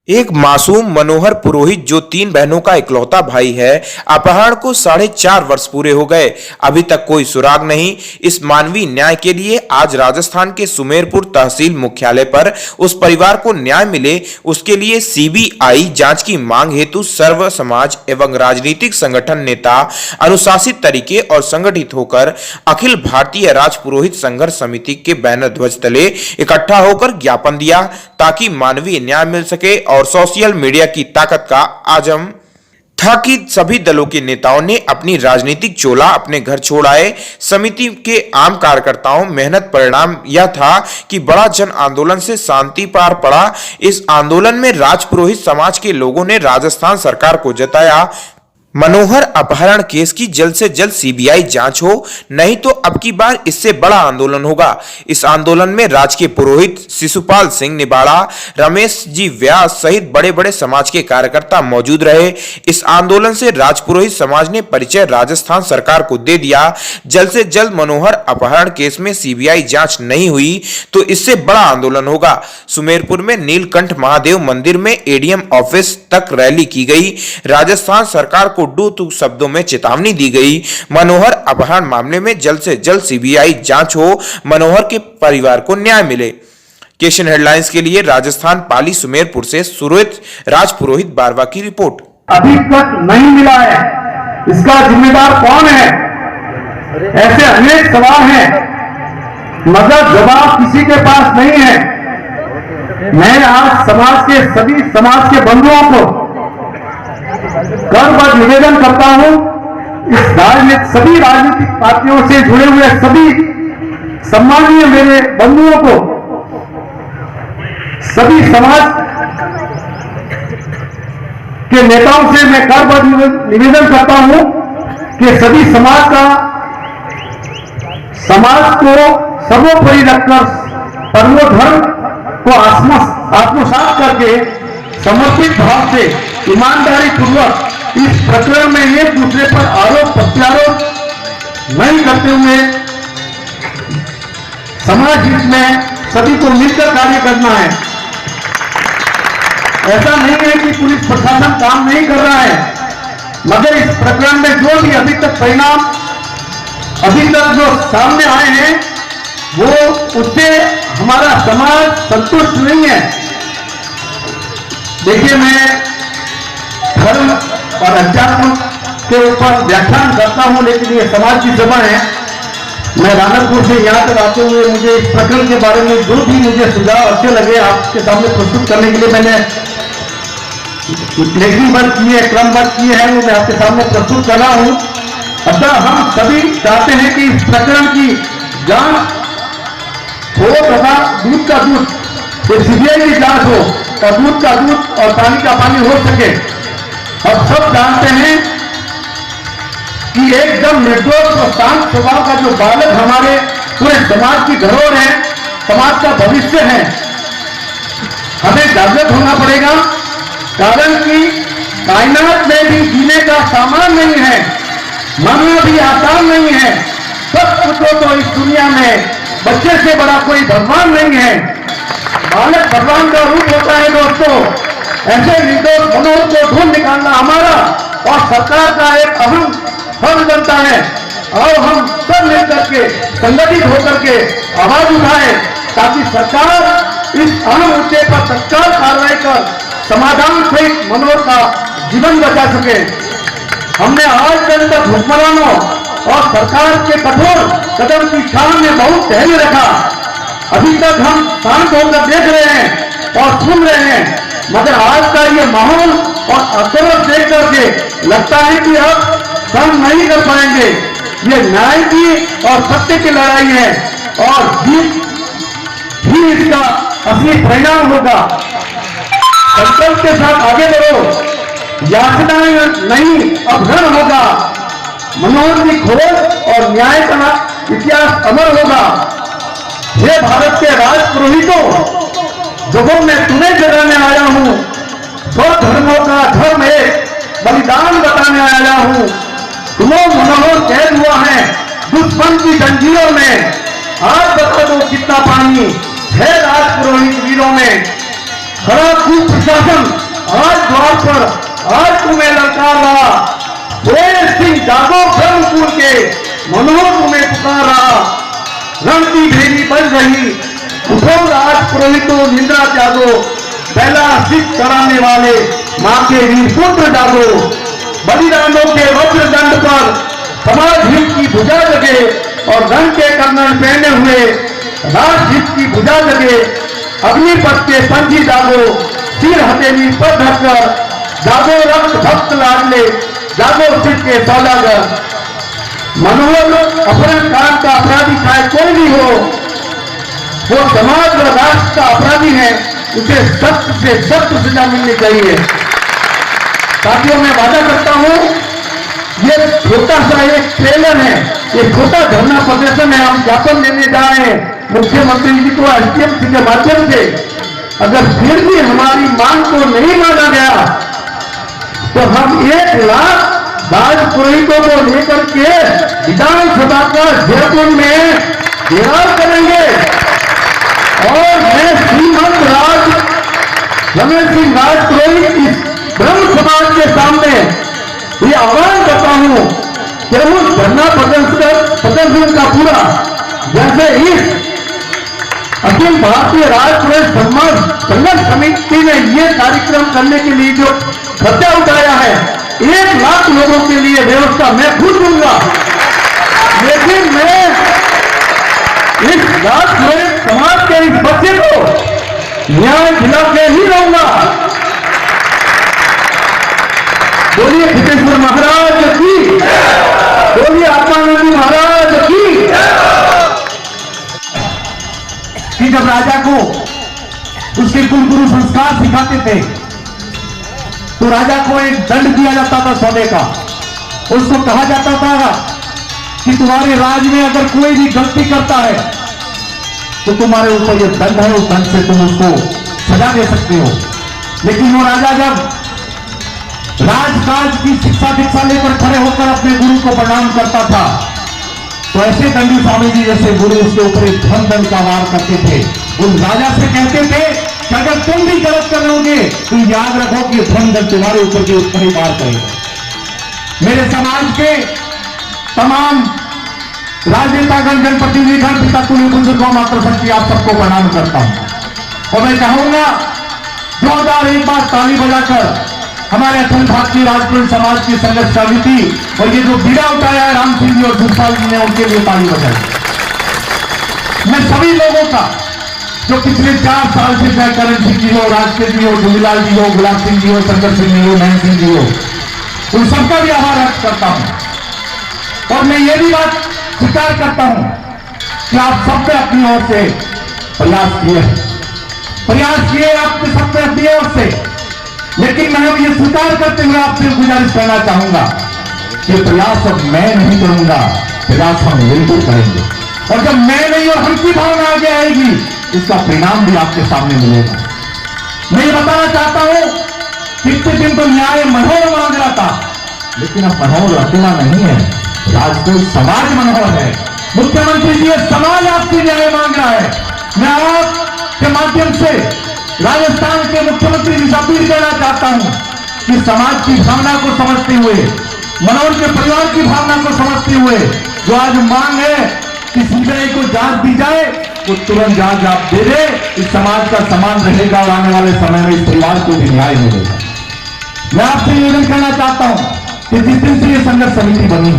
एक मासूम मनोहर पुरोहित जो 3 बहनों का इकलौता भाई है, अपहरण को 4.5 वर्ष पूरे हो गए। अभी तक कोई सुराग नहीं। इस मानवीय न्याय के लिए आज राजस्थान के सुमेरपुर तहसील मुख्यालय पर उस परिवार को न्याय मिले, उसके लिए सीबीआई जांच की मांग हेतु सर्व समाज एवं राजनीतिक संगठन नेता अनुशासित तरीके और संगठित होकर अखिल भारतीय राजपुरोहित संघर्ष समिति के बैनर ध्वज तले इकट्ठा होकर ज्ञापन दिया, ताकि मानवीय न्याय मिल सके। और सोशल मीडिया की ताकत का आजम था कि सभी दलों के नेताओं ने अपनी राजनीतिक चोला अपने घर छोड़ आए। समिति के आम कार्यकर्ताओं मेहनत परिणाम यह था कि बड़ा जन आंदोलन से शांति पार पड़ा। इस आंदोलन में राजपुरोहित समाज के लोगों ने राजस्थान सरकार को जताया, मनोहर अपहरण केस की जल्द से जल्द सीबीआई जांच हो, नहीं तो अब की बार इससे बड़ा आंदोलन होगा। इस आंदोलन में राजकीय पुरोहित शिशुपाल सिंह निबाड़ा, रमेश जी व्यास सहित बड़े बड़े समाज के कार्यकर्ता मौजूद रहे। इस आंदोलन से राजपुरोहित समाज ने परिचय राजस्थान सरकार को दे दिया। जल्द से जल्द मनोहर अपहरण केस में सीबीआई जांच नहीं हुई तो इससे बड़ा आंदोलन होगा। सुमेरपुर में नीलकंठ महादेव मंदिर में एडीएम ऑफिस तक रैली की गई। राजस्थान सरकार को टूट शब्दों में चेतावनी दी गई। मनोहर अपहरण मामले में जल्द से जल्द सीबीआई जांच हो, मनोहर के परिवार को न्याय मिले। केशन हेडलाइंस के लिए राजस्थान पाली सुमेरपुर से सुरेश राजपुरोहित बारवा की रिपोर्ट। अभी तक नहीं मिला है, इसका जिम्मेदार कौन है? ऐसे अनेक सवाल हैं, मगर जवाब किसी के पास नहीं है। मैं आज सभी समाज के बंधुओं को कर निवेदन करता हूं, सभी राजनीतिक पार्टियों से जुड़े हुए सभी सम्मानीय मेरे बंधुओं को, सभी समाज के नेताओं से मैं कर निवेदन करता हूं कि सभी समाज को सर्वोपरि रखकर परमो धर्म को आत्मसात करके समर्पित भाव से ईमानदारी पूर्वक इस प्रकरण में एक दूसरे पर आरोप प्रत्यारोप नहीं करते हुए समाज हित में सभी को मिलकर कार्य करना है। ऐसा नहीं है कि पुलिस प्रशासन काम नहीं कर रहा है, मगर इस प्रकरण में जो भी अभी तक जो सामने आए हैं वो उससे हमारा समाज संतुष्ट नहीं है। देखिए, मैं धर्म और अध्यात्म के ऊपर व्याख्यान करता हूं, लेकिन ये समाज की सभा है। मैं रानकपुर से यहाँ तक आते हुए मुझे इस प्रकरण के बारे में जो भी मुझे सुझाव अच्छे लगे आपके सामने प्रस्तुत करने के लिए मैंने लेखनीबद्ध किए, क्रमबद्ध किए हैं, वो मैं आपके सामने प्रस्तुत कर रहा हूं। अतः हम सभी चाहते हैं कि इस प्रकरण की जांच हो तथा दूध का दूध, सीबीआई की जांच हो और दूध का दूध और पानी का पानी हो सके। अब सब जानते हैं कि एकदम निर्दोष और शांत स्वभाव का जो बालक हमारे पूरे समाज की धरोहर है, समाज का भविष्य है, हमें जागृत होना पड़ेगा। कारण कि कायनात में भी जीने का सामान नहीं है, मरना भी आसान नहीं है। सब कुछ तो इस दुनिया में बच्चे से बड़ा कोई भगवान नहीं है। बालक भगवान का रूप होता है दोस्तों। ऐसे निर्दोष मनोहर को ढूंढ निकालना हमारा और सरकार का एक अहम फर्ज बनता है, और हम सब मिलकर के संगठित होकर के आवाज उठाएं ताकि सरकार इस अहम मुद्दे पर तत्काल कार्रवाई कर समाधान सहित मनोहर का जीवन बचा सके। हमने आज तक हुक्मरानों और सरकार के कठोर कदम की छान में बहुत धैर्य रखा। अभी तक हम शांत होकर देख रहे हैं और सुन रहे हैं, मगर आज का ये माहौल और आक्रोश देख करके लगता है कि अब हम नहीं कर पाएंगे। ये न्याय की और सत्य की लड़ाई है और जीत ही इसका असली परिणाम होगा। संकल्प के साथ आगे बढ़ो, याचनाएं नहीं अब रण होगा। मनोहर की खोज और न्याय का इतिहास अमर होगा। हे भारत के राजपुरोहितों, जो मैं तुम्हें जगाने आया हूं, सौ धर्मों का धर्म एक बलिदान बताने आया हूं। तुम्हें मनोहर कैद हुआ है दुश्मन की जंजीरों में, आज बता दो कितना पानी है राजपुरोहित वीरों में। खराब कुप्रशासन आज द्वार पर आज तुम्हें ललकार रहा। सुरेश सिंह जागो ब्रह्मपुर के मनोहर तुम्हें पुकार रहा। रण की भेदी बन रही, उठो राज पुरोहितों निंदा त्यागो। पहला सिद्ध कराने वाले मां के वीर पुत्र जागो। बलिदानों के वज्र दंड पर समाज हित की भुजा लगे और रंग के कर्नल पहने हुए राष्ट्र हित की भुजा लगे। अग्निपथ के पंछी जागो, सिर हथेली पर धरकर जागो रक्त भक्त लाडले, जागो सिद्ध के सौदागर। मनोहर अपहरण कांड का अपराधी चाहे कोई भी हो, वो समाज और राष्ट्र का अपराधी है, उसे सख्त से सख्त सजा मिलनी चाहिए। साथियों, मैं वादा करता हूं, ये छोटा सा एक ट्रेलर है, ये छोटा धरना प्रदर्शन है। हम ज्ञापन देने जा रहे हैं मुख्यमंत्री जी को एसडीएम के माध्यम से। अगर फिर भी हमारी मांग को नहीं माना गया तो हम 1 लाख राज पुरोहितों को लेकर के विधानसभा का जयपुर में घेराव करेंगे और मैं श्रीमंत राज रमेश सिंह राज पुरोहित इस ब्रह्म समाज के सामने ये आह्वान करता हूं कि उस धरना प्रदर्शन का पूरा, जैसे इस अखिल भारतीय राज पुरोहित सम्मान संघर्ष समिति ने ये कार्यक्रम करने के लिए जो खर्चा उठाया है, 1 लाख लोगों के लिए व्यवस्था मैं खुद दूंगा। लेकिन मैं इस राज पुरोहित समाज के इस बच्चे को न्याय दिला के ही रहूंगा। बोलिए सिद्धेश्वर महाराज की, बोलिए आत्मानंद महाराज की। कि जब राजा को उसके कुलगुरु संस्कार सिखाते थे तो राजा को एक दंड दिया जाता था सोने का। उसको कहा जाता था कि तुम्हारे राज में अगर कोई भी गलती करता है तो तुम्हारे ऊपर ये दंड है, उस दंड से तुम उसको सजा दे सकते हो। लेकिन वो राजा जब राजकाज की शिक्षा दीक्षा लेकर खड़े होकर अपने गुरु को प्रणाम करता था तो ऐसे दंडी स्वामी जी जैसे गुरु उसके ऊपर एक धन दंड का वार करते थे। उस राजा से कहते थे कि अगर तुम भी गलत कर लोगे तो याद रखो कि धन दंड तुम्हारे ऊपर के ऊपर ही वार करेगा। मेरे समाज के तमाम राजनेतागण, जनप्रतिनिधिगण, पिता कुल बुजुर्गों, मातृशक्ति, आप सबको प्रणाम करता हूं। और मैं चाहूंगा जोरदार एक बार ताली बजाकर हमारे अखिल भारतीय राजपूत समाज की संघर्ष समिति और ये जो बीड़ा उठाया है राम सिंह जी और सुखपाल जी ने, उनके लिए ताली बजाई। मैं सभी लोगों का जो पिछले 4 साल से चाहे करण सिंह जी हो, राजकेश जी हो, झूलेलाल जी हो, गुलाब सिंह जी हो, शंकर सिंह जी हो, नयन सिंह जी हो, उन सबका भी आभार व्यक्त करता हूं। और मैं ये भी बात स्वीकार करता हूं कि आप सबने अपनी ओर से प्रयास किए आपके सबने अपनी ओर से। लेकिन मैं ये स्वीकार करते हुए आपसे गुजारिश करना चाहूंगा कि प्रयास अब मैं नहीं करूंगा, प्रयास हम मिलकर करेंगे। और जब मैं नहीं और हम की भावना आगे आएगी, इसका परिणाम भी आपके सामने मिलेगा। मैं ये बताना चाहता हूं, कितने दिन तो न्याय मनोहर मांग रहा था, लेकिन अब मनोहर अकेला नहीं है, राजपूत समाज मनोहर है। मुख्यमंत्री जी, समाज आपसे न्याय मांग रहा है। मैं आपके माध्यम से राजस्थान के मुख्यमंत्री जी से अपील करना चाहता हूं कि समाज की भावना को समझते हुए, मनोहर के परिवार की भावना को समझते हुए जो आज मांग है कि सीबीआई को जांच दी जाए, वो तुरंत जांच आप दे दे। इस समाज का सम्मान रहेगा और आने वाले समय में इस परिवार को भी न्याय मिलेगा। मैं आपसे निवेदन करना चाहता हूं कि जिस दिन से ये संघर्ष समिति बनी है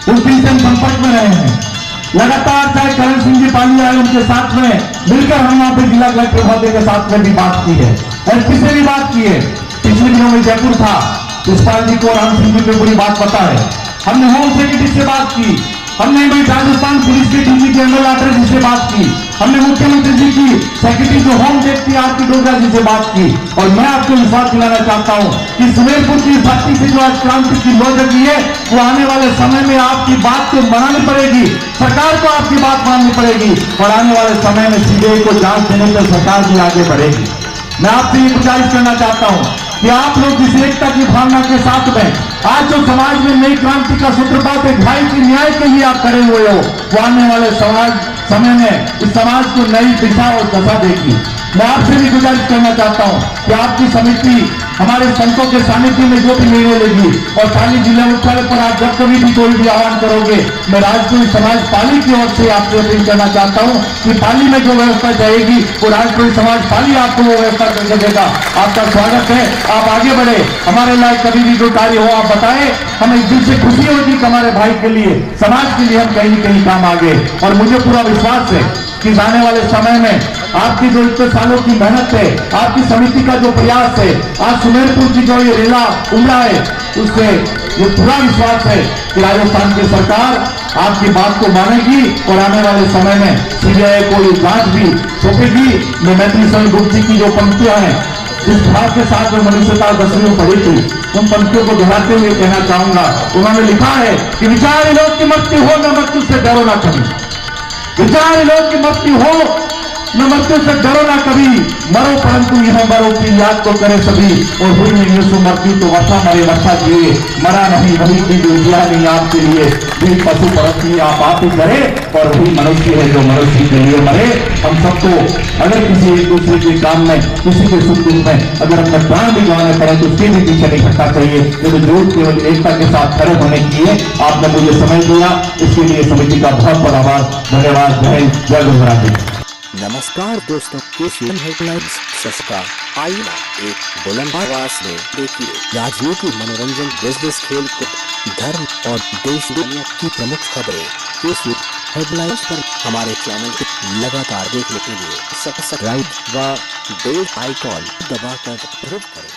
उस दिन से हम संपर्क में रहे हैं। लगातार चाहे करण सिंह जी पाली आए, उनके साथ में मिलकर हम वहां पे जिला कलेक्टर महोदय के साथ में भी बात की है, एसपी से भी बात की है। पिछले दिनों में जयपुर था, पुष्पाल जी को राम सिंह जी को पूरी बात पता है। हमने होम सेक्रेटरी से बात की, हमने भाई राजस्थान पुलिस के डीजी जनरल आर्डर जी से बात की, हमने मुख्यमंत्री जी की सेक्रेटरी जो होम देखती आरती डोगरा जी से बात की। और मैं आपको विश्वास दिलाना चाहता हूं कि सुमेरपुर की धरती से जो आज क्रांति की लौ जगी है, वो आने वाले समय में आपकी बात को मनानी पड़ेगी, सरकार को आपकी बात माननी पड़ेगी और आने वाले समय में सीबीआई को जांच देने पर सरकार भी आगे बढ़ेगी। मैं आपसे ये गुजारिश करना चाहता हूं कि आप लोग इस एकता की भावना के साथ में आज जो समाज में नई क्रांति का सूत्रपात है, भाई के न्याय के लिए आप खड़े हुए हो, वो आने वाले समय में इस समाज को नई दिशा और दशा देगी। मैं आपसे भी गुजारिश करना चाहता हूं कि आपकी समिति हमारे संतों के सानिध्य में जो भी निर्णय लेगी और पाली जिला मुख्यालय पर आप जब कभी भी कोई भी आह्वान करोगे, मैं राजपुरी समाज पाली की ओर से आपसे अपील करना चाहता हूं कि पाली में जो व्यवस्था जाएगी वो राजपुरी समाज पाली आपको वो व्यवस्था करके देगा। आपका स्वागत है, आप आगे बढ़े, हमारे लायक कभी भी जो कार्य हो आप बताएं, हमें दिल से खुशी होगी कि हमारे भाई के लिए, समाज के लिए हम कहीं न कहीं काम आगे। और मुझे पूरा विश्वास है कि आने वाले समय में आपकी जो इतने सालों की मेहनत है, आपकी समिति का जो प्रयास है, आज सुमेरपुर की जो ये रेला उमड़ा है, उससे ये पूरा विश्वास है कि राजस्थान की सरकार आपकी बात को मानेगी और आने वाले समय में सीबीआई को ये जांच भी सौंपेगी। मैं मैत्री शरण गुप्त जी की जो पंक्तियां हैं, जिस भाव के साथ में मनुष्यता 10वीं में पढ़ी थी, उन पंक्तियों को दोहराते हुए कहना चाहूंगा। उन्होंने लिखा है कि विचार लोग की मृत्यु हो, न मृत्यु से डरो ना कभी। विचार लोग की मृत्यु हो, न मृत्यु से डरो ना कभी। मरो परंतु यह मरो की याद को करे सभी। और हुई नहीं सो मृत्यु तो वर्षा मरे वर्षा जिए, मरा नहीं वही की जो जिया नहीं आपके लिए। भी पशु परस्ती आप ही करे और वही मनुष्य है जो मनुष्य के लिए मरे। हम सबको अगर किसी एक दूसरे के काम में, किसी के सुख दुख में अगर अपने प्राण भी गंवाने पड़े तो उसके भी पीछे नहीं हटना चाहिए। ये तो जरूर केवल एकता के साथ खड़े होने की है। आपने मुझे समय दिया, इसके लिए समिति का बहुत बहुत आभार, धन्यवाद। जय हिंद, जय गुजरात। नमस्कार दोस्तों, केसीएन हेडलाइंस सब्सक्राइब आइए एक बुलंद आवाज में देखिए राजनीति, मनोरंजन, बिजनेस, खेल कूद, धर्म और देश दुनिया की प्रमुख खबरें केसीएन हेडलाइंस पर हमारे चैनल को लगातार देखने के लिए सब्सक्राइब व बेल आइकॉन दबाकर प्रेस करें।